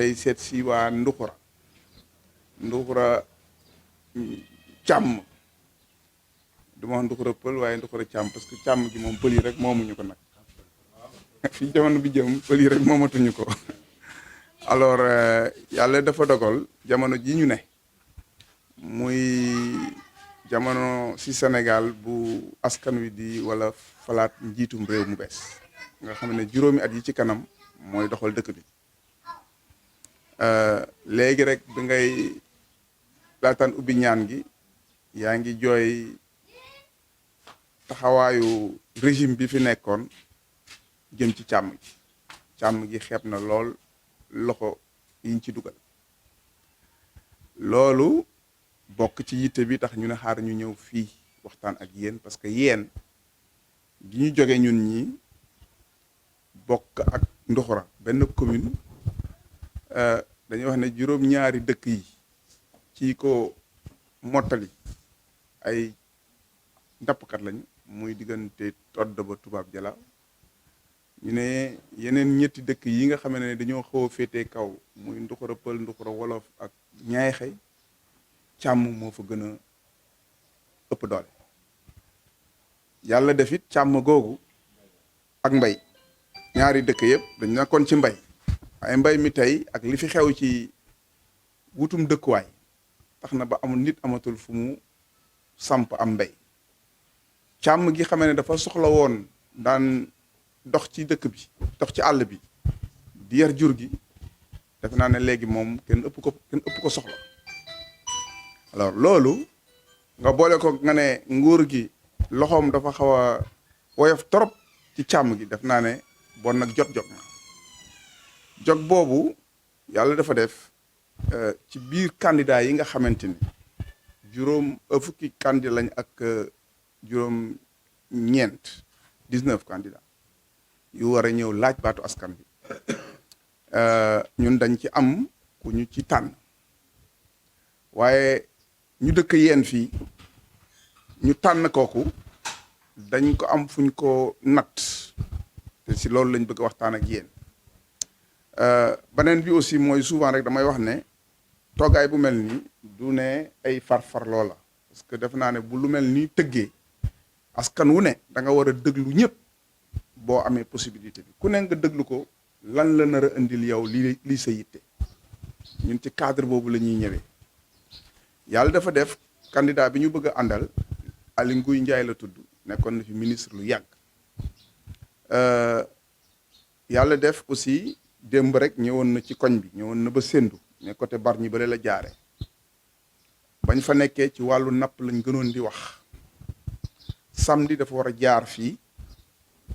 tey seet si waa Ndoukhoura càmm du ma wax Ndoukhoura pël waaye Ndoukhoura càmm parce que càmm gi moom pël yi rek moomuñu ko nag fi jamono bi jëm pël yi rek moomatuñu ko alors yàlla dafa dogal jamono ji ñu ne muy jamono si Sénégal bu askan wi di wala falaat njiitum réew mu bees nga xam ne juróomi at yi ci kanam mooy doxal dëkk bi léegi rek bi ngay laataan ubbi ñaan gi yaa ngi jooy taxawaayu régime bi fi nekkoon jëm ci càmm gi xeeb na lool loxo yiñ ci dugal loolu bokk ci yitte bi tax ñu ne xaar ñu ñëw fii waxtaan ak yéen parce que yéen gi ñu jóge ñun ñi bokk ak Ndoukhoura benn commune dañuy wax ne juróom-ñaari dëkk yi ci ko mottali ay nappkat lañu muy diggante Todd ba Tubaab Jalaaw ñu ne yeneen ñetti dëkk yi nga xam ne dañoo xaw a féetee kaw muy Ndoukhoura Pël Ndoukhoura Wolof ak Ñaay Xëy càmm moo fa gën a ëpp doole yàlla def it càmm googu ak mbay ñaari dëkk yëpp dañ nekkoon ci mbay waaye mbay mi tey ak li fi xew ci wutum dëkkuwaay tax na ba amul nit amatul fu mu samp am mbay càmm gi xamee ne dafa soxla woon daan dox ci dëkk bi dox ci àll bi di yar jur gi def naa ne léegi moom kenn ëpp ko soxla alors loolu nga boole ko nga ne nguur gi loxoom dafa xaw a woyof trop ci càmm gi def naa ne bon nag jot na jot boobu yàlla dafa def ci biir candidat yi nga xamante ni fukki candidat lañ ak juróom ñeent 19 candidats yu war a ñëw laaj baatu askan bi ñun dañ ci am ku ñu ci tànn waaye ñu dëkk yeen fii ñu tànn kooku dañ ko am fuñ ko natt te si loolu lañ bëgg waxtaan ak yéen beneen bi aussi mooy souvent rek damay wax ne toogaay bu mel ni du ne ay far loola parce que def naa ne bu lu mel ni tëggee askan wu ne da nga war a déglu ñëpp boo amee possibilité bi ku ne nga déglu ko lan la nar a indil yow lii sa yitte ñun ci cadre boobu la ñuy ñëwee yàlla dafa def candidat bi ñu bëgg a àndal Ngouille Ndiaye la tudd nekkoon na fi ministre lu yàgg yàlla def aussi démb rek ñëwoon na ci koñ bi ñëwoon na ba Sendou ne côté Bargny bale la jaare bañ fa nekkee ci wàllu napp lañ gënoon di wax samedi dafa war a jaar fii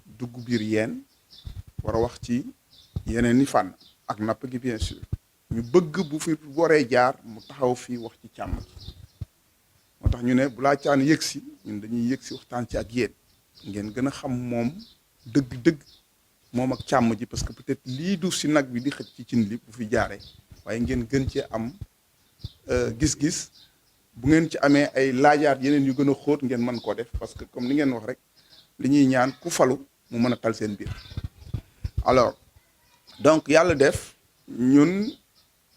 dugg biir yeen war a wax ci yeneen i fànn ak napp gi bien sûr ñu bëgg bu fi waree jaar mu taxaw fii wax ci càmm gi moo tax ñu ne bu laa caan yëg si ñun dañuy yëg si waxtaan ci ak yéen ngeen gën a xam moom dëgg moom ak càmm ji parce que peut-être lii du si nag bi di xëj ci cin li bu fi jaaree waaye ngeen gën cee am gis-gis bu ngeen ci amee ay laajaat yeneen yu gën a xóot ngeen mën koo def parce que comme li ngeen wax rek li ñuy ñaan ku falu mu mën a tal seen biir alors donc yàlla def ñun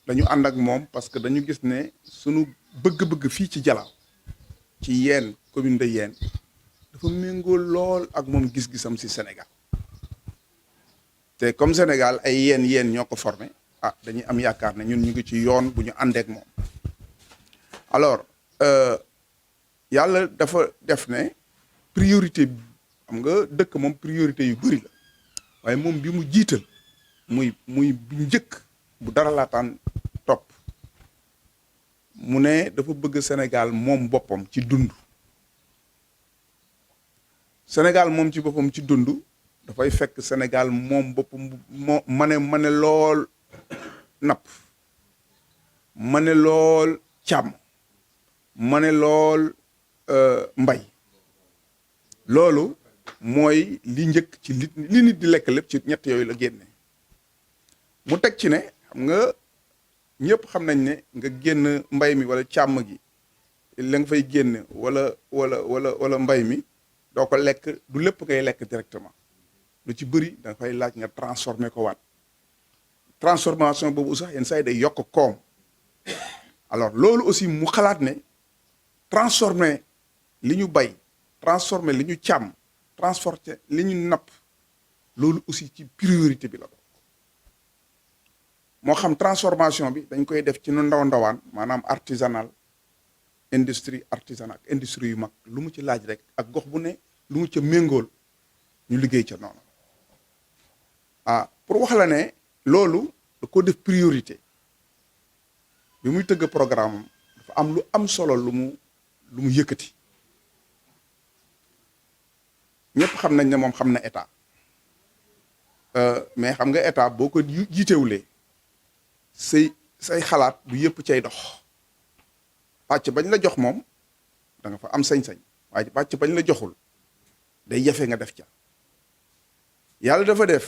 dañu ànd ak moom parce que dañu gis ne sunu bëgg-bëgg fii ci Jalaaw ci yeen commune de Yène dafa méngoo lool ak moom gis-gisam si Sénégal te comme Sénégal ay yeen ñoo ko formé dañuy am yaakaar ne ñun ñu ngi ci yoon bu ñu àndeek moom alors yàlla dafa def ne priorité bi xam nga dëkk moom priorité yu bëri la waaye moom bi mu jiital muy bu njëkk bu dara laataan topp mu ne dafa bëgg Sénégal moom boppam ci dund Sénégal moom ci boppam ci dund dafay fekk Sénégal moom boppam moo mane lool napp mane lool càmm mane lool mbay loolu mooy li njëkk ci li nit di lekk lépp ci ñett yooyu la génne mu teg ci ne xam nga ñëpp xam nañ ne nga génn mbay mi wala càmm gi la nga fay génn wala mbay mi doo ko lekk du lépp ngay lekk directement lu ci bëri da nga fay laaj nga transformer ko waat transformation boobu sax yenn saa yi day yokk koom alors loolu aussi mu xalaat ne transformer li ñu bay transformer li ñu càmm transformer li ñu napp loolu aussi ci priorité bi la bokk moo xam transformation bi dañ koy def ci nu ndaw ndawaan maanaam artisanal industrie artisanale ak industrie yu mag lu mu ci laaj rek ak gox bu ne lu mu ca méngool ñu liggéey ca noonu pour wax la ne loolu da ko def priorité bi muy tëgg programme dafa am lu am solo lu mu yëkkati ñëpp xam nañ ne moom xam na état mais xam nga état boo ko jiitewulee say xalaat du yëpp cay dox pàcc bañ la jox moom da nga fa am sañ-sañ waaye pàcc bañ la joxul day jafe nga def ca yàlla dafa def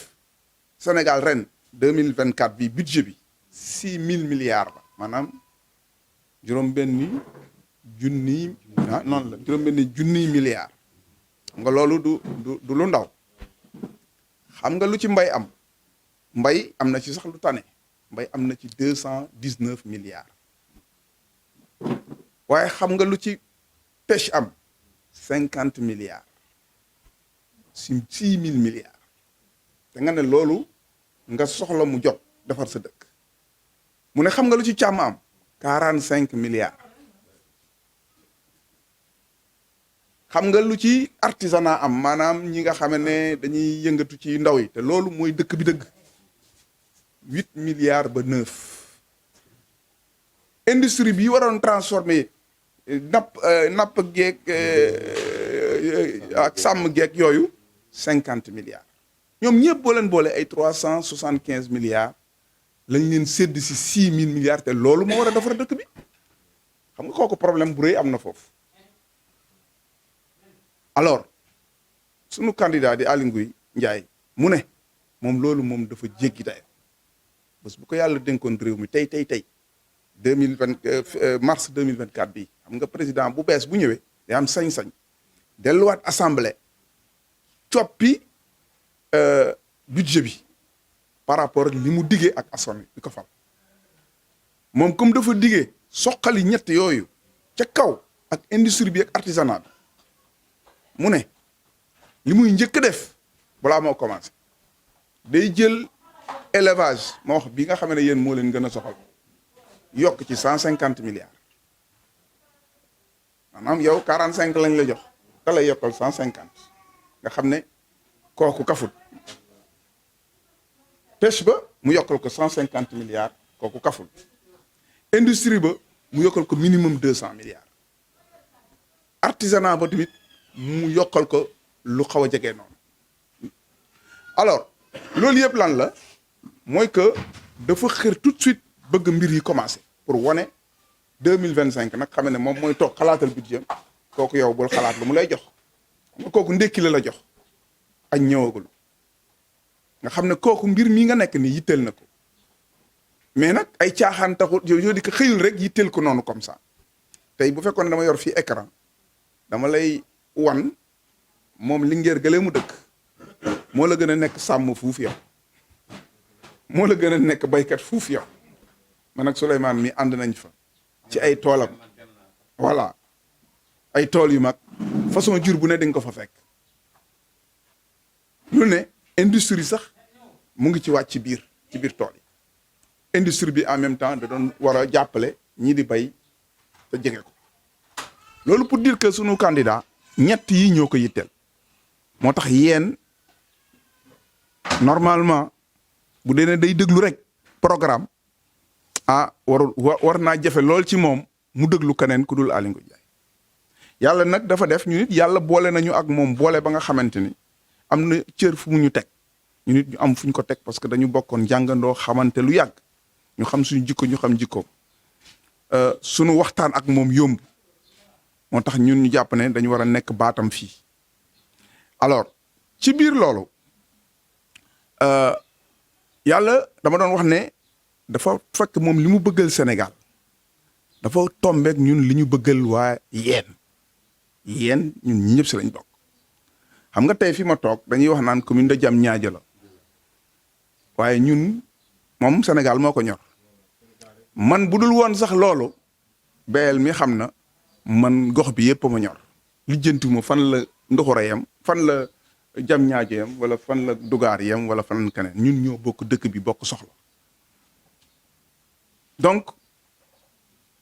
Sénégal ren 2024 bi budget bi 6 000 milliards la maanaam juróom-benni junniy noonu la juróom-benni junniy milliards nga loolu du lu ndaw xam nga lu ci mbay am na ci sax lu tane mbay am na ci 219 milliards waaye xam nga lu ci pêche am 50 milliards 6 000 milliards te nga ne loolu nga soxla mu jot defar sa dëkk mu ne xam nga lu ci càmm am 45 milliards xam nga lu ci artisanat am maanaam ñi nga xam ne dañuy yëngatu ci ndaw yi te loolu mooy dëkk bi dëgg 8 milliards ba 9 industrie bi waroon transformer napp geeg ak sàmm geeg yooyu 50 milliards ñoom ñëpp boo leen boole ay 375 milliards lañ leen sédd si 6 000 milliards te loolu moo war a defar dëkk bi xam nga kooku problème bu rëy am na foofu alors sunu candidat di Aly Ngouille Ndiaye mu ne moom loolu moom dafa jéggi dayo bés bu ko yàlla dénkoon réew mi tey 2020 mars 2024 bii xam nga président bu bees bu ñëwee day am sañ-sañ delluwaat assemblée coppi budget bi par rapport ak li mu diggee ak askan bi ko fal moom comme dafa diggee soqali ñett yooyu ca kaw ak industrie bi ak artisanat bi mu ne li muy njëkk def balaa moo commencé day jël élevage moo wax bi nga xam ne yéen moo leen gën a soxal yokk ci 150 milliards maanaam yow 45 lañ la jox da lay yokkal 150 nga xam ne kooku kafut pêche ba mu yokkal ko 150 milliards kooku kaful industrie ba mu yokkal ko minimum 200 milliards artisanat ba tamit mu yokkal ko lu xaw a jege noonu alors loolu yëpp lan la mooy que dafa xër tout de suite bëgg mbir yi commencé pour wane 2025 nag xam ne moom mooy toog xalaatal budget kooku yow bul xalaat lu mu lay jox xam nga kooku ndékki la jox añ ñëwagul nga xam ne kooku mbir mi nga nekk ni yitteel na ko mais nag ay caaxaan taxul yow di ko xëyul rek yitteel ko noonu comme ça tey bu fekkoon dama yor fii écran dama lay wan moom Linguère gëlee mu dëkk moo la gën a nekk sàmm fuuf yow moo la gën a nekk baykat fuuf yow man ak Souleymane mi ànd nañ fa ci ay toolam voilà ay tool yu mag façon jur bu ne dañ ko fa fekk lu ne industrie sax mu ngi ci wàcc ci biir tool yi industrie bi en même temps da doon war a jàppale ñii di bay te jege ko loolu pour dire que sunu candidat ñett yi ñoo ko yitteel moo tax yéen normalement bu dee ne day déglu rek programme war naa jafe lool ci moom mu déglu keneen ku dul Aly Ngouille Ndiaye yàlla nag dafa def ñu nit yàlla boole nañu ak moom boole ba nga xamante ni am na cër fu mu ñu teg ñu nit ñu am fu ñu ko teg parce que dañu bokkoon jàngandoo xamante lu yàgg ñu xam suñu jikko ñu xam jikko suñu waxtaan ak moom yomb moo tax ñun ñu jàpp ne dañu war a nekk baatam fii alors ci biir loolu yàlla dama doon wax ne dafa fekk moom li mu bëggal Sénégal dafa tombeek ñun li ñu bëggal waa yéen ñun ñi ñëpp si lañ bokk xam nga tey fi ma toog dañuy wax naan commune de Diamniadio la waaye ñun moom Sénégal moo ko ñor man bu dul woon sax loolu beel mi xam na man gox bi yëpp ma ñor lijjantiwuma fan la Ndoukhoura yem fan la jam ñaajo yem wala fan la dugaar yem wala fan la keneen ñun ñoo bokk dëkk bi bokk soxla donc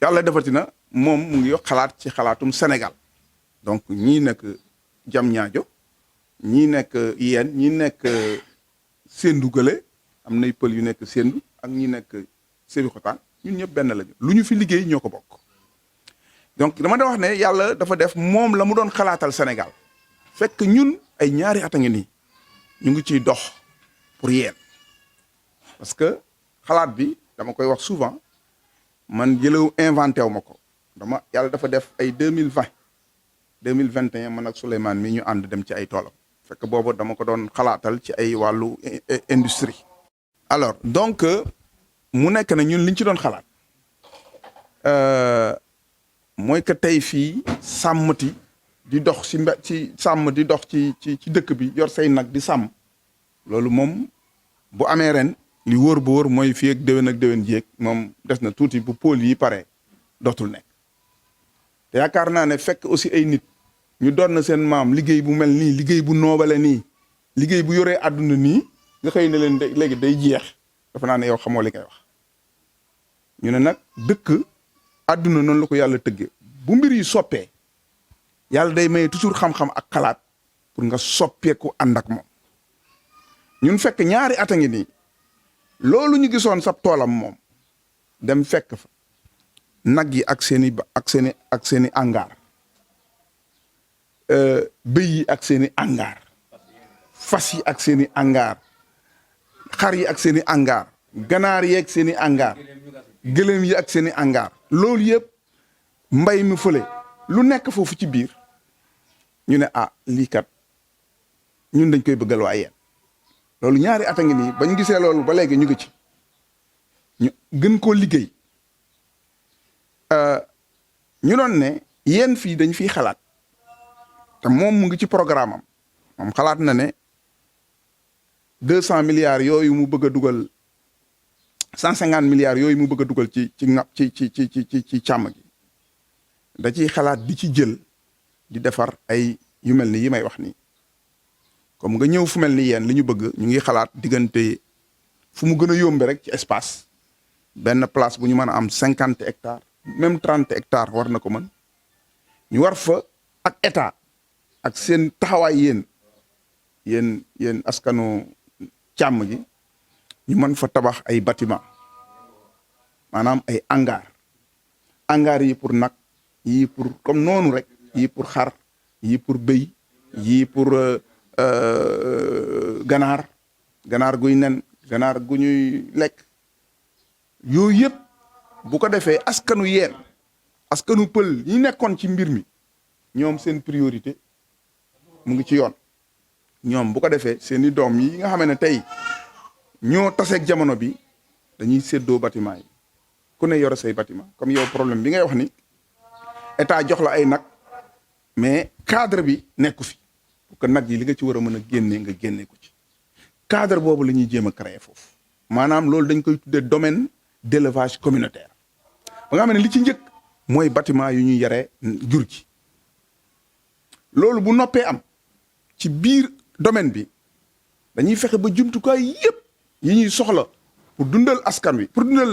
yàlla defati na moom mu ngi xalaat ci xalaatum Sénégal donc ñii nekk jam ñaajo ñii nekk yeen ñii nekk Sendou gële am nay pël yu nekk Sendou ak ñi nekk Sébikotane ñun ñëpp benn lañu lu ñu fi liggéey ñoo ko bokk donc dama da wax ne yàlla dafa def moom la mu doon xalaatal Sénégal fekk ñun ay ñaari at a ngi nii ñu ngi ciy dox pour yeen parce que xalaat bi dama koy wax souvent man jëlew inventé wu ma ko dama yàlla dafa def ay 2021 man ak Souleymane mi ñu ànd dem ci ay toolam fekk boobu dama ko doon xalaatal ci ay wàllu industrie alors donc mu nekk na ñun liñ ci doon xalaat mooy que tey fii sàmmati di dox ci sàmm di dox ci dëkk bi yor say nag di sàmm loolu moom bu amee ren li wóor bu wóor mooy fii ak déwén jéeg moom des na tuuti bu pôle yi pare dootul nekk te yaakaar naa ne fekk aussi ay nit ñu doon na seen maam liggéey bu mel nii liggéey bu noobale nii liggéey bu yoree àdduna nii nga xëy ne leen léegi day jeex dafa naa ne yow xamoo li ngay wax ñu ne nag dëkk àdduna noonu la ko yàlla tëggee bu mbir yi soppee yàlla day maye toujours xam-xam ak xalaat pour nga soppeeku ànd ak moom ñun fekk ñaari at a ngi nii loolu ñu gisoon sab toolam moom dem fekk fa nag yi ak seeni angaar bëy yi ak seeni angaar fas yi ak seeni angaar xar yi ak seeni angaar ganaar yi ak seeni angaar gëléem yi ak seeni angaar loolu yëpp mbay mi fële lu nekk foofu ci biir ñu ne lii kat ñun dañ koy bëggal waa yeen loolu ñaari at a ngi nii bañ gisee loolu ba léegi ñu ngi ci ñu gën koo liggéey ñu doon ne yeen fii dañ fiy xalaat te moom mu ngi ci programme am moom xalaat na ne 200 milliards yooyu mu bëgg a dugal 150 milliards yooyu mu bëgg a dugal ci càmm gi da ciy xalaat di ci jël di defar ay yu mel ni yi may wax nii comme nga ñëw fu mel ni yéen li ñu bëgg ñu ngi xalaat diggante fu mu gën a yombe rek ci espace benn place bu ñu mën a am 50 hectares même 30 hectares war na ko mën ñu war fa ak état ak seen taxawaay yéen askanu càmm gi ñu mën fa tabax ay bâtiment maanaam ay hangar yi pour nag yii pour comme noonu rek yii pour xar yii pour bëy yii pour ganaar guy nen ganaar gu ñuy lekk yooyu yëpp bu ko defee askanu yeen askanu pël yi nekkoon ci mbir mi ñoom seen priorité mu ngi ci yoon ñoom bu ko defee seeni doom yi nga xam ne tey ñoo taseeg jamono bi dañuy séddoo bâtiment yi ku ne yore say bâtiment comme yow problème bi ngay wax ni état jox la ay nag mais cadre bi nekku fi pour que nag yi li nga ci war a mën a génnee nga génnee ko ci cadre boobu la ñuy jéem a créer foofu maanaam loolu dañ koy tuddee domaine d'élevage communautaire ba nga xam ne li ci njëkk mooy bâtiment yu ñuy yaree jur gi loolu bu noppee am ci biir domaine bi dañuy fexe ba jumtukaay yépp yi ñuy soxla pour dundal askan wi pour dundal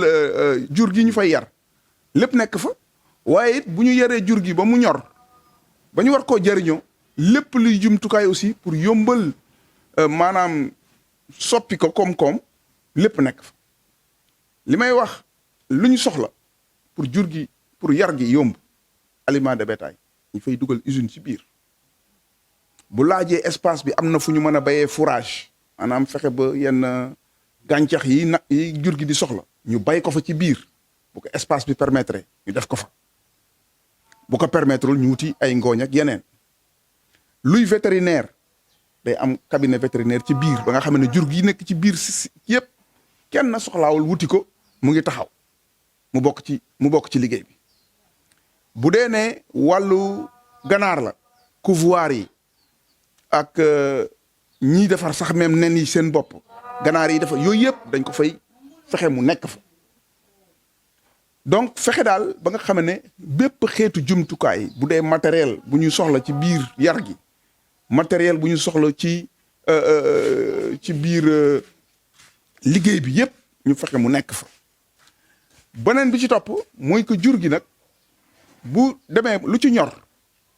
jur gi ñu fay yar lépp nekk fa waaye it bu ñu yaree jur gi ba mu ñor ba ñu war koo jariñoo lépp luy jumtukaay aussi pour yombal maanaam soppi ko koom-koom lépp nekk fa li may wax lu ñu soxla pour jur gi pour yar gi yomb aliment de bétail ñu fay dugal usine ci biir bu laajee espace bi am na fu ñu mën a béyee fourrage maanaam fexe ba yenn gàncax yi jur gi di soxla ñu bay ko fa ci biir bu ko espace bi permettre ñu def ko fa bu ko permettrewul ñu wuti ay ngooñ ak yeneen luy vétérinaire day am cabinet vétérinaire ci biir ba nga xam ne jur gi nekk ci biir si yëpp kenn na soxlaawul wuti ko mu ngi taxaw mu bokk ci liggéey bi bu dee ne wàllu ganaar la couvoir yi ak ñiy defar sax même nen yi seen bopp ganaar yi dafa yooyu yëpp dañ ko fay fexe mu nekk fa donc fexe daal ba nga xam ne bépp xeetu jumtukaay bu dee matériel bu ñu soxla ci biir yar gi matériel bu ñu soxla ci biir liggéey bi yépp ñu fexe mu nekk fa beneen bi ci topp mooy que jur gi nag bu demee lu ci ñor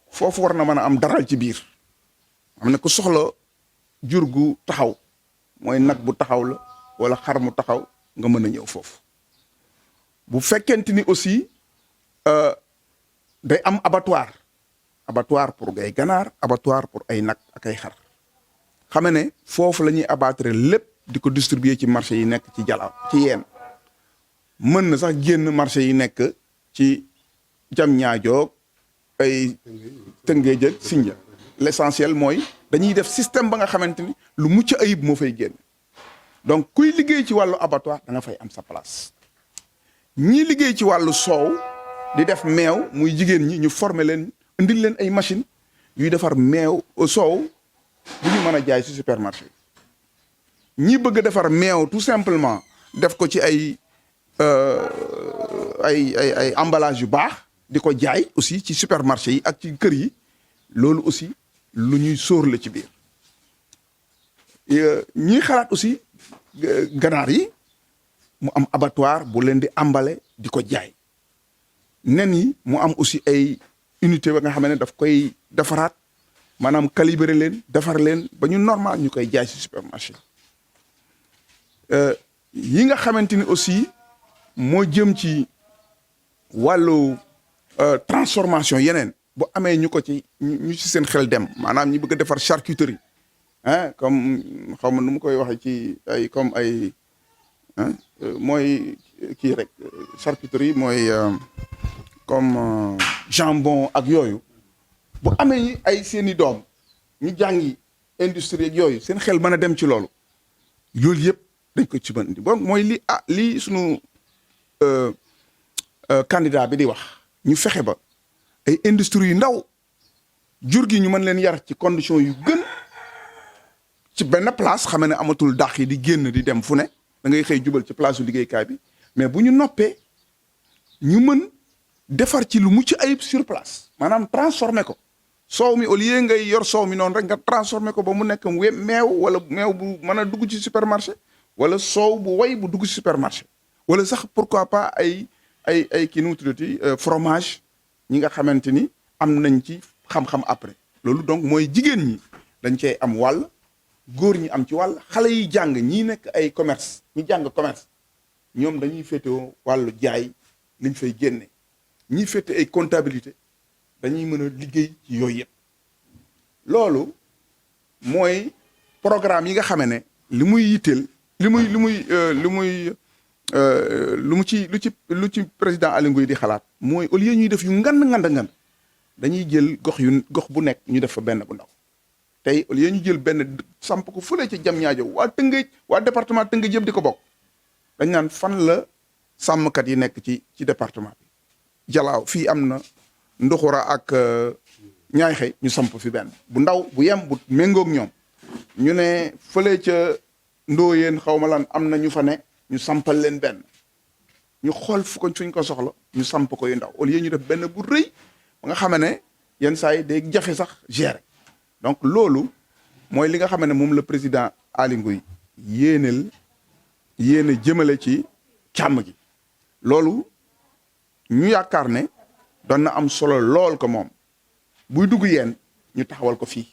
foofu war na mën a am daral ci biir am na ku soxla jur gu taxaw mooy nag bu taxaw la wala xar mu taxaw nga mën a ñëw foofu bu fekkente ni aussi day am abattoir pour ay ganaar abattoir pour ay nag ak ay xar xame ne foofu la ñuy abattre lépp di ko distribuer ci marché yi nekk ci Jalaaw ci yeen mën na sax génn marché yi nekk ci Diamniadio ay Tëngéej ak Sindia l'essentiel mooy dañuy def système ba nga xamante ni lu mucc ayib moo fay génn donc kuy liggéey ci wàllu abattoir da nga fay am sa place ñii liggéey ci wàllu soow di def meew muy jigéen ñi ñu former leen indil leen ay machine yuy defar meew soow bu ñu mën a jaay ci supermarché ñi bëgg a defar meew tout simplement def ko ci ay emballage yu baax di ko jaay aussi ci supermarché yi ak ci kër yi loolu aussi lu ñuy sóor la ci biir ñi xalaat aussi ganaar yi mu am abattoir bu leen di emballé di ko jaay nen yi mu am aussi ay unité ba nga xam ne daf koy defaraat maanaam calibrer leen defar leen ba ñu normal ñu koy jaay ci supermarché yi nga xamante ni aussi moo jëm ci wàllu transformation yeneen bu amee ñu ko ci ñu ci seen xel dem maanaam ñi bëgg a defar charcuterie comme xaw ma nu mu koy waxee ci ay comme ay mooy kii rek charcuterie mooy comme jambon ak yooyu bu amee ay seeni doom ñu jàngi industrie ak yooyu seen xel mën a dem ci loolu yëpp dañ ko ci mën di bon mooy li sunu candidat bi di wax ñu fexe ba ay industrie yu ndaw jur gi ñu mën leen yar ci condition yu gën ci benn place xam ne amatul dàq yi di génn di dem fu ne da ngay xëy jubal ci place su liggéeykaay bi mais bu ñu noppee ñu mën defar ci lu mucc ayib sur place maanaam transformer ko soow mi au lieu ngay yor soow mi noonu rek nga transformer ko ba mu nekk meew wala meew bu mën a dugg ci supermarché wala soow bu way bu dugg ci supermarché wala sax pourquoi pas ay kii nu mu tuddati fromage ñi nga xamante ni am nañ ci xam-xam après loolu donc mooy jigéen ñi dañ cey am wàll góor ñi am ci wàll xale yi jàng ñii nekk ay commerce ñi jàng commerce ñoom dañuy féetewoo wàllu jaay liñ fay génne ñi féete ay comptabilité dañuy mën a liggéey ci yooyu yëpp loolu mooy programme yi nga xame ne li muy yitteel lu ci président Aly Ngouille di xalaat mooy au lieu ñuy def yu ngand dañuy jël gox bu nekk ñu def fa benn bu ndaw tey au lieu ñu jël benn samp ko fële ca Diamniadio waa Tëngéej waa département Tëngéej yëpp di ko bokk dañ naan fan la sàmmkat yi nekk ci département bi Jalaaw fii am na Ndoukhoura ak ñaay xëy ñu samp fi benn bu ndaw bu yem bu méngoog ñoom ñu ne fële ca Ndooyeen xaw ma lan am na ñu fa ne ñu sampal leen benn ñu xool fuñ ko soxla ñu samp ko yu ndaw au lieu ñu def benn bu rëy ba nga xam ne yenn saa yi day jafe sax gérer donc loolu mooy li nga xam ne moom la président Aly Ngouille yéene jëmale ci càmm gi loolu ñu yaakaar ne doon na am solo lool ko moom buy dugg yeen ñu taxawal ko fii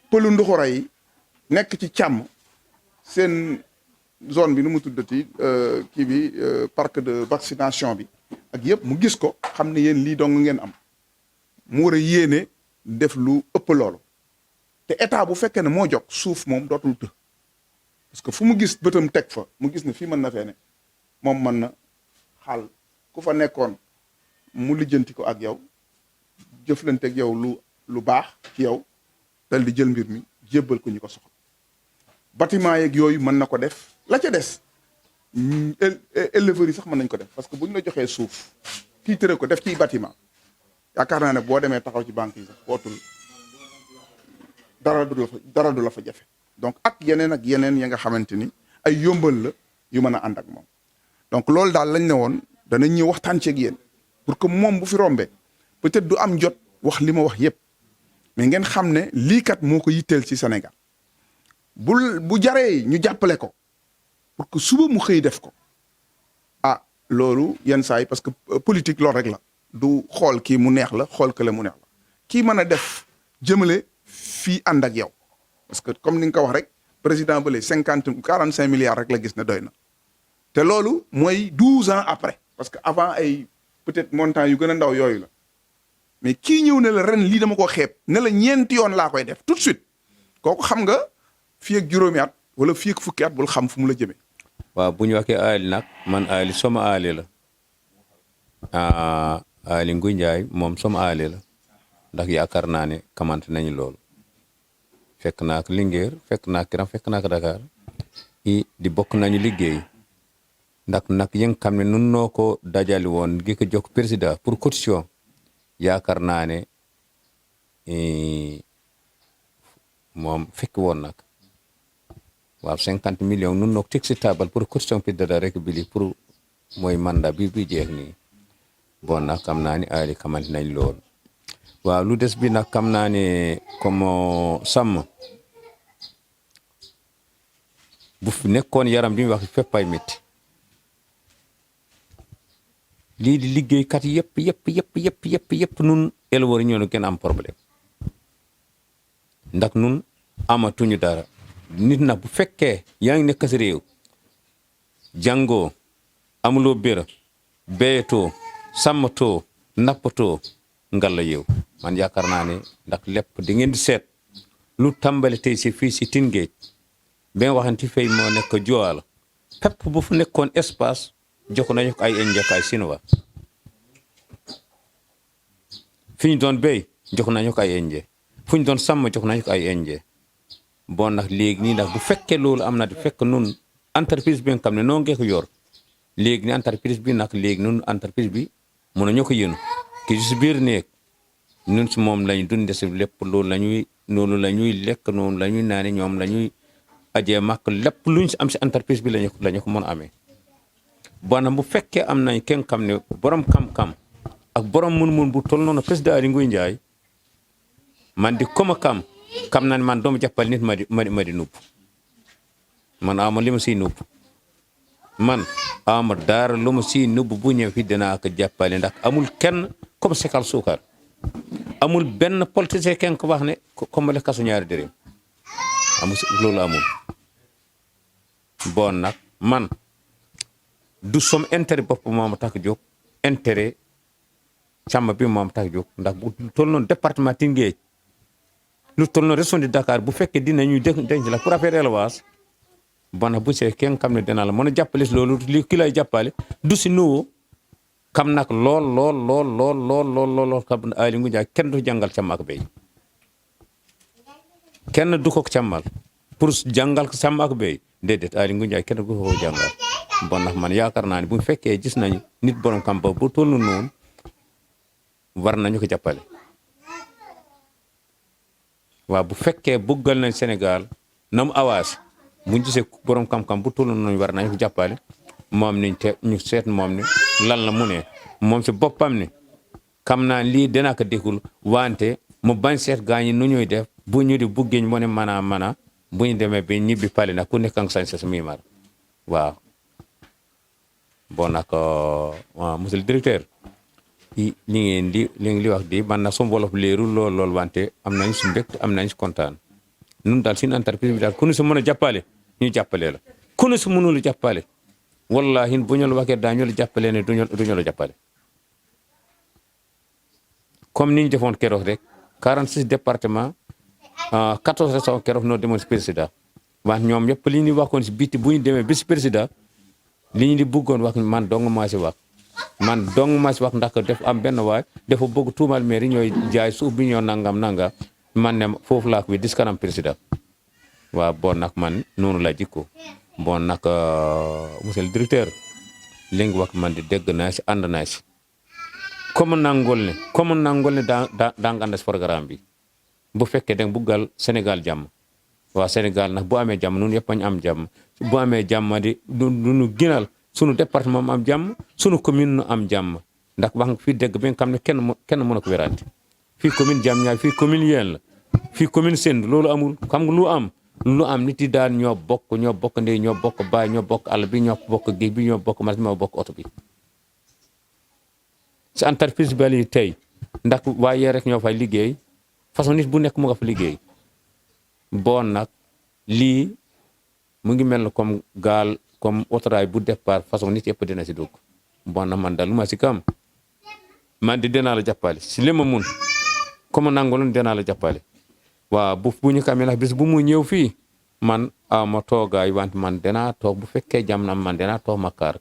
pëlu Ndoukhoura yi nekk ci càmm seen zone bi nu mu tuddati kii bi parc de vaccination bi ak yëpp mu gis ko xam ne yéen lii dong ngeen am mu war a yéene def lu ëpp loolu te état bu fekkee ne moo jog suuf moom dootul të parce que fu mu gis bëtam teg fa mu gis ne fii mën na fee ne moom mën na xaal ku fa nekkoon mu lijjanti ko ak yow jëflante ak yow lu baax ci yow dal di jël mbir mi jébbal ko ñu ko soxla bâtiment yeeg yooyu mën na ko def la ca des éleveurs yi sax mën nañ ko def parce que bu ñu la joxee suuf titre ko def ciy bâtiment yaakaar naa ne boo demee taxaw ci banque yi sax wootul dara du la fa jafe donc ak yeneen ya nga xamante ni ay yombal la yu mën a ànd ak moom. donc loolu daal lañ ne woon danañ ñëw waxtaan ceeg yéen pour que moom bu fi rombee peut-être du am jot wax li ma wax yépp mais ngeen xam ne lii kat moo ko yitteel ci Sénégal bu jaree ñu jàppale ko pour que suba mu xëy def ko ah loolu yenn saa yi parce que politique loolu rek la du xool kii mu neex la xool kële mu neex la kii mën a def jëmale fii ànd ak yow parce que comme ni nga ko wax rek président bële 45 milliards rek la gis ne doy na te loolu mooy 12 ans après parce que avant ay peut-être montant yu gën a ndaw yooyu la mais kii ñëw ne la ren lii dama ko xeeb ne la ñeenti yoon laa koy def tout de suite kooku xam nga fii ak juróomi at wala fii ak fukki at bul xam fu mu la jëmee. waaw bu ñu waxee aali nag man aali sama aali la aali Ngouille Ndiaye moom sama aali la ndax yaakaar naa ne kamante nañu loolu fekk naa ko Linguère fekk naa Kiram fekk naa ko Dakar di bokk nañu liggéey ndax nag yi nga xam ne nun noo ko dajali woon gi ko jox président pour caution yaakaar naa ne moom fekk woon nag waaw 50 millions nun noo ko teg si taabal pour caution président de la République pour mooy mandat bi jeex nii bon nag xam naa ne aali xamante nañ loolu waaw lu des bi nag xam naa ne comme sàmm bu fi nekkoon yaram bi mu wax fépp ay métti lii di liggéeykat yëpp nun éleveurs ñoo gën am problème ndax nun amatuñu dara nit nag bu fekkee yaa ngi nekk si réew jàngoo amuloo béra béyatoo sàmmatoo nappatoo ngalla yow man yaakaar naa ne ndax lépp di ngeen di seet lu tàmbali tey si fii si Tingéej ben waxanti fay moo nekk Joal pepp bu fu nekkoon espace jox nañu ko ay Indien ay Chinois fi ñu doon béy jox nañu ko ay Indien fu ñu doon sàmm jox nañu ko ay Indien bon nag léegi nii nag bu fekkee loolu am na di fekk nun entreprise bi nga xam ne noo ngee ko yor léegi ni entreprise bi nag léegi nun entreprise bi mun nañu ko yënu ki si biir néeg ñun si moom lañu dunde si lépp loolu noonu la ñuy lekk noonu la ñuy naane ñoom la ñuy ajee màkk lépp luñ si am si entreprise bi lañu ko mën a amee bon bu fekkee am nañ kenn xam ne borom kam-kam ak borom mun-mun bu toll noonu président Aly Ngouille Ndiaye man di comme kam naa ne man doomu jàppal nit ma di nubb man ama li ma siy nubb man ama daara lu ma siy nubb bu ñëw fi dinaa ko jàppale ndax amul kenn comme sekal suukar amul benn politicien kenn ko wax ne comme le kasu ñaari dërëm amul loolu amul bon nag man du som intérêt bopp moom tax jóg intérêt càmm bi moom tax jóg ndax bu toll noonu département Tingéej lu toll noonu région de Dakar bu fekkee dinañu denc la pour affaire élevage bon nag bu see kenn xam ne dina la mën a jàppale si loolu li ki lay jàppale du si nuwoo xam nag lool xam Aly Ngouille Ndiaye kenn du jàngal càmm ak béy kenn du ko càmmal pour jàngal ko càmm ak béy déedéet Aly Ngouille Ndiaye kenn du ko jàngal bon nag man yaakaar naa ne bu fekkee gis nañu nit borom kam ba bu toll noonu war nañu ko jàppale waaw bu fekkee bëggal nañ Sénégal na mu awaas bu ñu gisee borom kam-kam bu toll noonu war nañu ko jàppale moom niñ te ñu seet moom ne lan la mu ne moom si boppam ne xam naa lii dinaa ko déggul wante mu bañ seet gaañi nu ñuy def bu ñu di buggeeñ mu ne mana bu ñu demee ba ñibbi pale nag ku nekk nga sañ sa muy mar waaw bon nag monsieur le directeur li ngeen li wax di man nag sama wolof leerul lool wante am nañ si mbégte am nañ si kontaan nun daal suñu entreprise bi daal ku ñu si mën a jàppale ñu jàppale la ku ñu si mënul jàppale wallahi bu ñu la waxee daañu la jàppale ne duñu la jàppale comme ni ñu defoon keroog rek 46 départements 14 régions keroog noo demoon si président wante ñoom yëpp li ñu waxoon si biti bu ñu demee ba si président li ñu di bëggoon wax man dong maa si wax ndax def am benn waay dafa bëgg tuumal mairie ñooy jaay suuf bi ñoo nangam man ne foofu laa ko bi dis kanam président waaw bon nag man noonu la jikko bon nag monsieur le directeur li nga wax man di dégg naa si ànd naa si comme nangol ne daa nga ànd si programme bi bu fekkee da nga buggal Sénégal jàmm waa Sénégal nag bu amee jàmm nun yëpp ñu am jàmm bu amee jàmm di du nu gënal sunu département mu am jàmm sunu commune nu am jàmm ndax wax nga fii dégg bi nga xam ne kenn mën a ko wéraati fii commune Diamniadio fii commune yéen la fii commune Sendou loolu amul xam nga lu am nit yi daal ñoo bokk ndey ñoo bokk baay ñoo bokk àll bi ñoo bokk géej bi ñoo bokk marché ñoo bokk oto bi si entreprise bi tey ndax waaye rek ñoo fay liggéey façon nit bu nekk mu nga fa liggéey bon nag lii mu ngi mel ne comme gaal comme autorail bu départ façon nit yëpp dina si dugg bon na man daal lu ma si kam man di dinaa la jàppale si li ma mun comme nangoloon dinaa la jàppale waaw bu ñu kamee nag bis bu mu ñëw fii man ma toogaay wante man dinaa toog bu fekkee jàmm na man dinaa toog Makar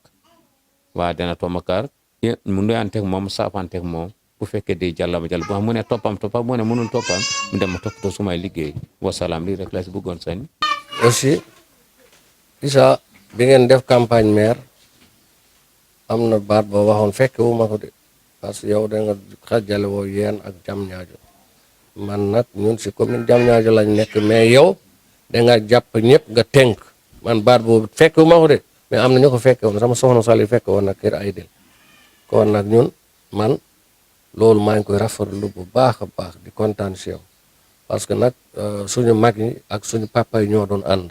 waaw dinaa toog Makar mu ndoyanteeg moom saafanteeg moom bu fekkee day jàll bu mu ne toppam mu ne mënul toppam mu dem ma toppatoo sumay liggéey wasalaam lii rek la si bëggoon sànni. aussi isa bi ngeen def campagne maire am na baat boo waxoon fekke wu ma ko de parce que yow da nga xajale woo yéen ak Diamniadio man nag ñun si commune Diamniadio lañ nekk mais yow da nga jàpp ñëpp nga tënk man baat boobu fekke wu ma ko de mais am na ñu ko fekke woon sama soxna Sali fekke woon nag kër Aydel kon nag ñun man loolu maa ngi koy rafetlu bu baax a baax di kontaan si yow parce que nag suñu mag yi ak suñu papa yi ñoo doon ànd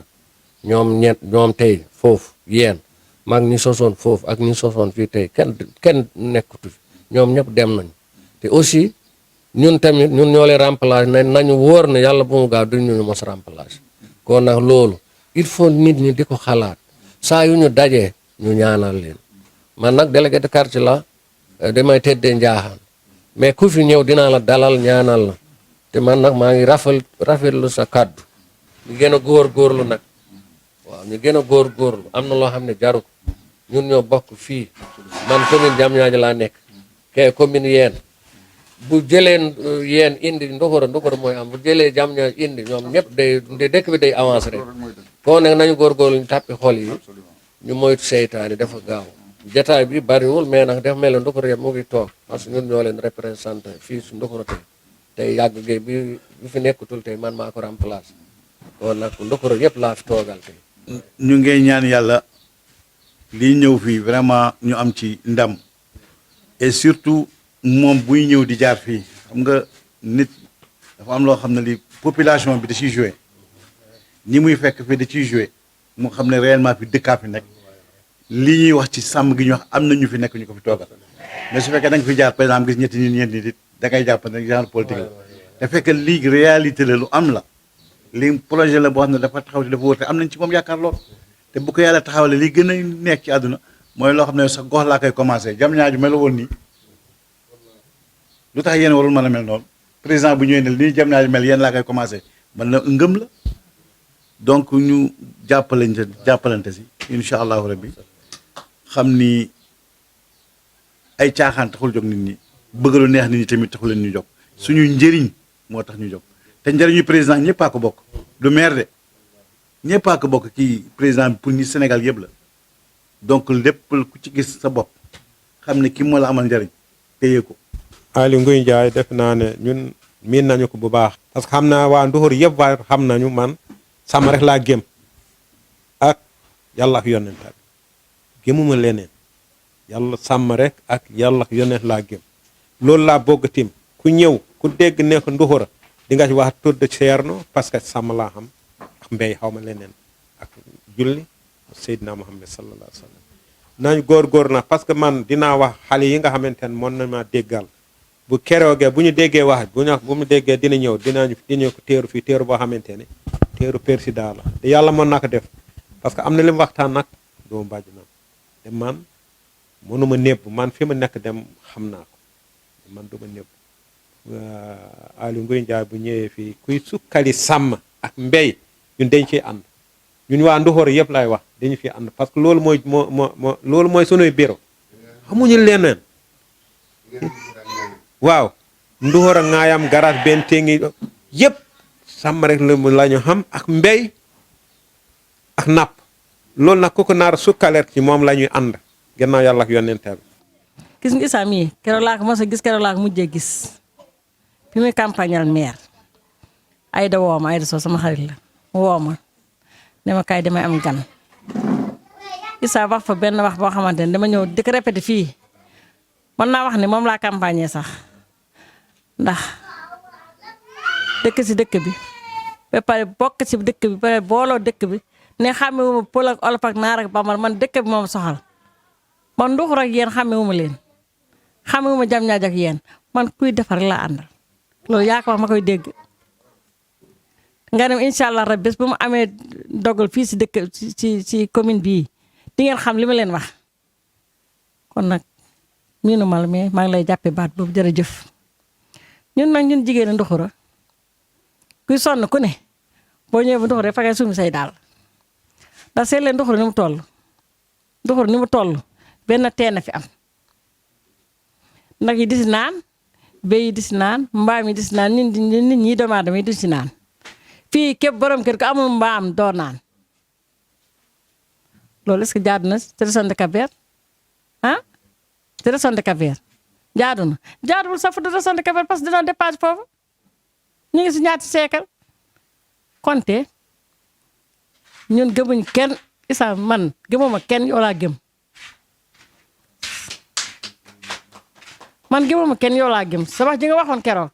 ñoom tey foofu yéen mag ñi sosoon foofu ak ñi sosoon fii tey kenn nekkatu fi ñoom ñëpp dem nañ te aussi ñun tamit ñun ñoo leen remplacer nañu wóor ne yàlla bu mu gaaw duñ ñu mos remplacer kon nag loolu il faut nit ñi di ko xalaat saa yu ñu dajee ñu ñaanal leen man nag délégué de quartier la damay tëddee njaaxaan mais ku fi ñëw dinaa la dalal ñaanal la te man nag maa ngi rafetlu sa kàddu ñu gën a góorgóorlu nag waaw ñu gën a góorgóorlu am na loo xam ne jaru ko ñun ñoo bokk fii man commune Diamniadio laa nekk ke commune yéen bu jëlee yéen indi Ndoukhoura mooy am bu jëlee Diamniadio indi ñoom ñëpp day dëkk bi day avancé rek kon nag nañu góorgóorlu ñu tàppi xol yi ñu moytu seytaane dafa gaaw jataay bi bariwul mais nag dafa mel ne Ndoukhoura yëpp mu ngi toog parce que ñun ñoo leen représenté fii su Ndoukhoura tey yàgg géey bi fi nekkatul tey man maa ko remplacé kon nag Ndoukhoura yëpp laa fi toogal tey ñu ngay ñaan yàlla lii ñëw fii vraiment ñu am ci ndam et surtout moom buy ñëw di jaar fii xam nga nit dafa am loo xam ne li population bi da ciy joué ñi muy fekk fii da ciy joué mu xam ne réellement fi dëkkaa fi nekk li ñuy wax ci sàmm gi ñu wax am na ñu fi nekk ñu ko fi toogal mais su fekkee da nga fi jaar par exemple gis ñetti ñeent nit da ngay jàpp ne genre politique la te fekk lii réalité la lu am la li projet la boo xam ne dafa taxaw te dafa wóor te am nañ ci moom yaakaar lool te bu ko yàlla taxawale li gën a nekk ci àdduna mooy loo xam ne sa gox laa koy commencé Diamniadio mel woon nii lu tax yéen warul mën a mel noonu président bu ñëwee ne lii Diamniadio mel yéen laa koy commencé man la ngëm la donc ñu jàppalante si incha allahu rabbi xam ni ay caaxaan taxul jóg nit ñi bëgg lu neex nit ñi tamit taxul leen ñu jóg suñu njëriñ moo tax ñu jóg te njëriñu président ñëpp a ko bokk du maire de ñëpp a ko bokk kii président bi pour ñi Sénégal yëpp la donc lépp ku ci gis sa bopp xam ne kii moo la amal njëriñ téye ko. Aliou Ngouille Ndiaye def naa ne ñun miin nañu ko bu baax. parce que xam naa waa Ndoukhoura yëpp waa xam nañu man sàmm rek laa gëm ak yàlla ak yonent bi gëmuma leneen yàlla sàmm rek ak yàlla ak yonent laa gëm loolu laa bëgg tim ku ñëw ku dégg ne ko Ndoukhoura di nga ci wax tudd Ceerno parce que sàmm laa xam ak mbéy xaw ma leneen ak julli Seydina Muhammad sallallahu alayhi wa sallam nañ góor na parce que man dinaa wax xale yi nga xamante ne mën na ma déggal bu keroogee bu ñu déggee wax bu mu déggee dina ñëw dinañu ko teeru fii teeru boo xamante ne teeru président la te yàlla mën na ko def parce que am na li mu waxtaan nag doo bàjj na te man mënuma nébb man fi ma nekk dem xam naa ko man duma nébb Aliou Ngouille Ndiaye bu ñëwee fii kuy sukkali sàmm ak mbéy ñun dañ ciy ànd ñun waa Ndoukhoura yëpp lay wax dañu fi ànd parce que loolu mooy loolu mooy sunuy bureau xamuñu leneen waaw Ndoukhoura ngaayam garaat benn téngi yëpp sàmm rek la ñu xam ak mbéy ak napp loolu nag ku ko naar sukkaleer ci moom la ñuy ànd gannaaw yàlla ak yonente bi gis nga Issa mii keroog laa ko mos a gis keroog laa ko mujjee gis fi muy campagnal maire Aïda woo ma Aïda Sow sama xarit la woo ma ne ma kaay damay am gan Issa wax fa benn wax boo xamante ne dama ñëw di ko répété fii mën naa wax ne moom laa campagne sax ndax dëkk si dëkk bi ba pare bokk si dëkk bi ba pare booloo dëkk bi ne xàmmewuma pël ak olof ak naar ak bambara man dëkk bi moom soxal man Ndoukhoura ak yéen xàmmewuma leen xàmmewuma jam ñaaj ak yéen man kuy defar laa àndal loolu yaa ko wax ma koy dégg nga dem incha allah rab bés bu mu amee dogal fii si dëkk ci commune bii di ngeen xam li ma leen wax kon nag miinu ma la mais maa ngi lay jàppee baat boobu jërëjëf ñun nag ñun jigéen Ndoukhoura kuy sonn ku ne boo ñëwee ba Ndoukhoura fa ngay sumi say daal ndax seet leen Ndoukhoura ni mu toll Ndoukhoura ni mu toll benn teen fi am nag yi di si naan béy yi di si naan mbaam yi di si naan nit ñi doomu aadama yi di si naan fii képp borom kër ko amul mbaam doo naan loolu est-ce que jaadu na ci région de Cap-Vert ah ci région de Cap-Vert jaadu na jaaduwul sax fu de région de Cap-Vert parce que dina dépasse foofu ñu ngi si ñaati seekal konte ñun gëmuñ kenn Issa man gëmuma kenn yow laa gëm man gëmuma kenn yow laa gëm sa wax ji nga waxoon keroog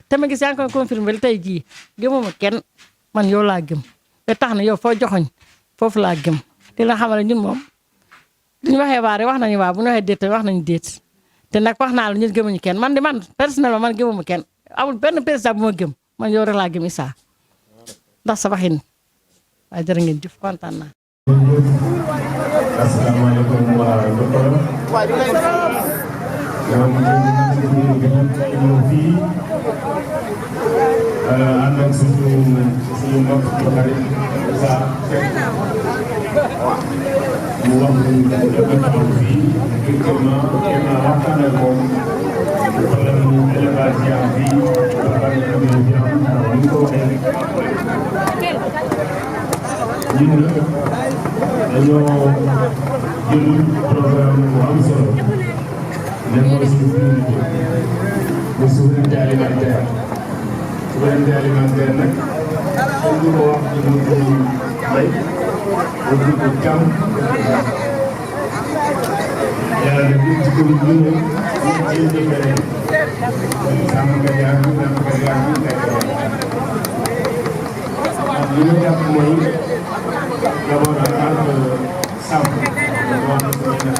te ma gis yaa ngi koy confirmé tey jii gëmuma kenn man yow laa gëm te tax na yow foo joxoñ foofu laa gëm te la xamal ñun moom duñu waxee waare wax nañu waa bu ñu waxee déet wax nañu déet te nag wax naa la ñun gëmuñu kenn man de man personnellement man gëmuma kenn amul benn président bu ma gëm man yow rek laa gëm Issa ndax sa waxin waaye jërë ngeen jëf kontaan naa. asalaamaaleykum waa Ndoukhoura. ñoom ñoo fii ànd ak suñu mbokk bu xarit Issa mu wax ñu taxaw fii effectivement kenn waxtaan ak moom problème élevage yi am fii problème bi am ni ko waxee rek ñun nag dañoo jël programme bu am solo ne mooy suñu priorité muy souveraineté alimentaire souveraineté alimentaire nag kenn du ko wax ci mu mbay mu tudd càmm yàlla def ci commune bi ñu ci jëfee sàmmkat yaa ngi nappkat yaa ngi li ñu jàpp mooy d'abord en tant que sàmm dañoo am suñuy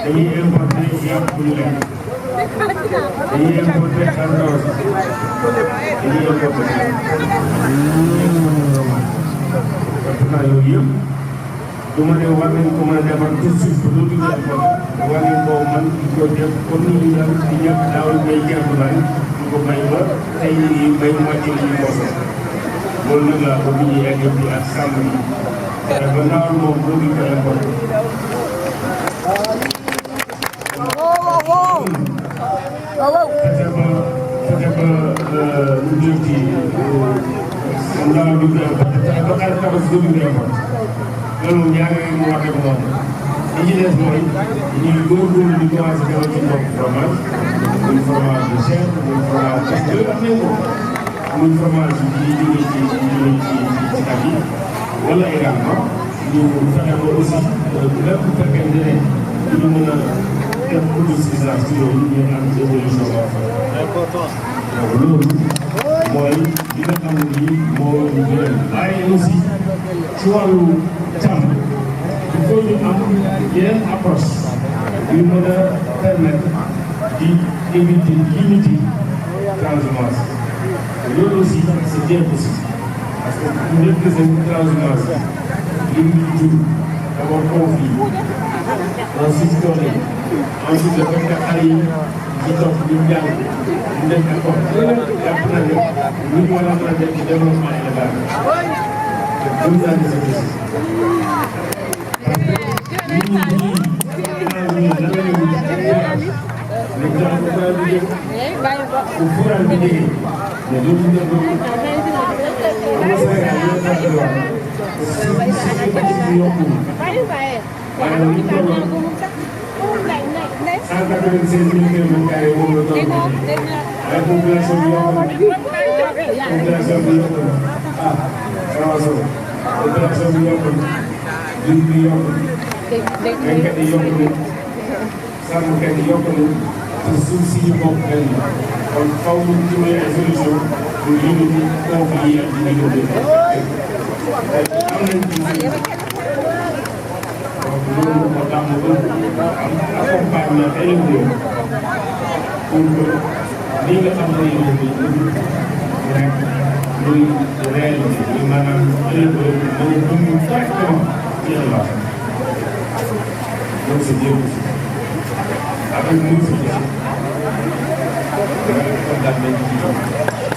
dañuy importer yàpp bu ñu lekk dañuy importer xarala dañuy importer maintenant yooyu yëpp du ma ne war nañ ko mën a defar tout de suite ba dootuñu importer war nañ koo mën di ko def comme ni ñu daan di ñëpp daawul bay gerte lañ di ko bay ba tey jii bay moitié li ñu mos loolu nag laa bëgg ñu egg ci ak sàmm yi te ba ndawal moom dootuñu ko importer. fexe ba lu jëm ci ndawal bi ñu koy fexe ba xarit tabaski dootuñu ko importer loolu moom yaa ngi mu waxee ko noonu li ci des mooy ñuy góorgóorlu di commencé defal ci bopp fromage muy fromage de chèvre muy fromage parce que am nañ ko muy fromage yi jógee ci kat yi wala également ñu fexe ba aussi lépp bu fekkente ne ñu mën a def autosuffisance ci loolu ñu am évolution boo xam donc loolu mooy li nga xam ne nii moo ñu gënal waaye aussi ci wàllu càmm il faut ñu am yeneen approche yu mën a permettre di éviter limiter transhumance loolu aussi c'est bien possible parce que bu maîtriser transhumance li mu jur d'abord conflit ensuite doole ensuite le fait que xale yi ci topp ñu jàng ñu nekk école jàpp naa ne lu ñu war a mën a def ci développement élevage te gëm naa ne c'est possible parce que nit ñi ñii lan la ñuy mais jàng fural bi jëm bu fural bi jógee mais dootuñu def loolu am na Sénégal yoo xam ne wax si yokku waaye lu ñu tolloon 196 000 kilomètres carrés moom la toll waaye population bi yokku population bi yokku ah sama sama population bi yokku jur bi yokku béykat yi yokku sàmmkat yi yokku te suuf si ñu bokk benn kon faw ñu trouvé ay solution pour limiter conflit yi ak diggante am nañ ci donc loolu moo tax mu am accompagnement éleveur pour que li nga xam ne yéen a rek muy réalité yi maanaam éleveur bi mën a dund correctement ci élevage donc c'est bien aussi avec nous c'est bien kontaan nañ ci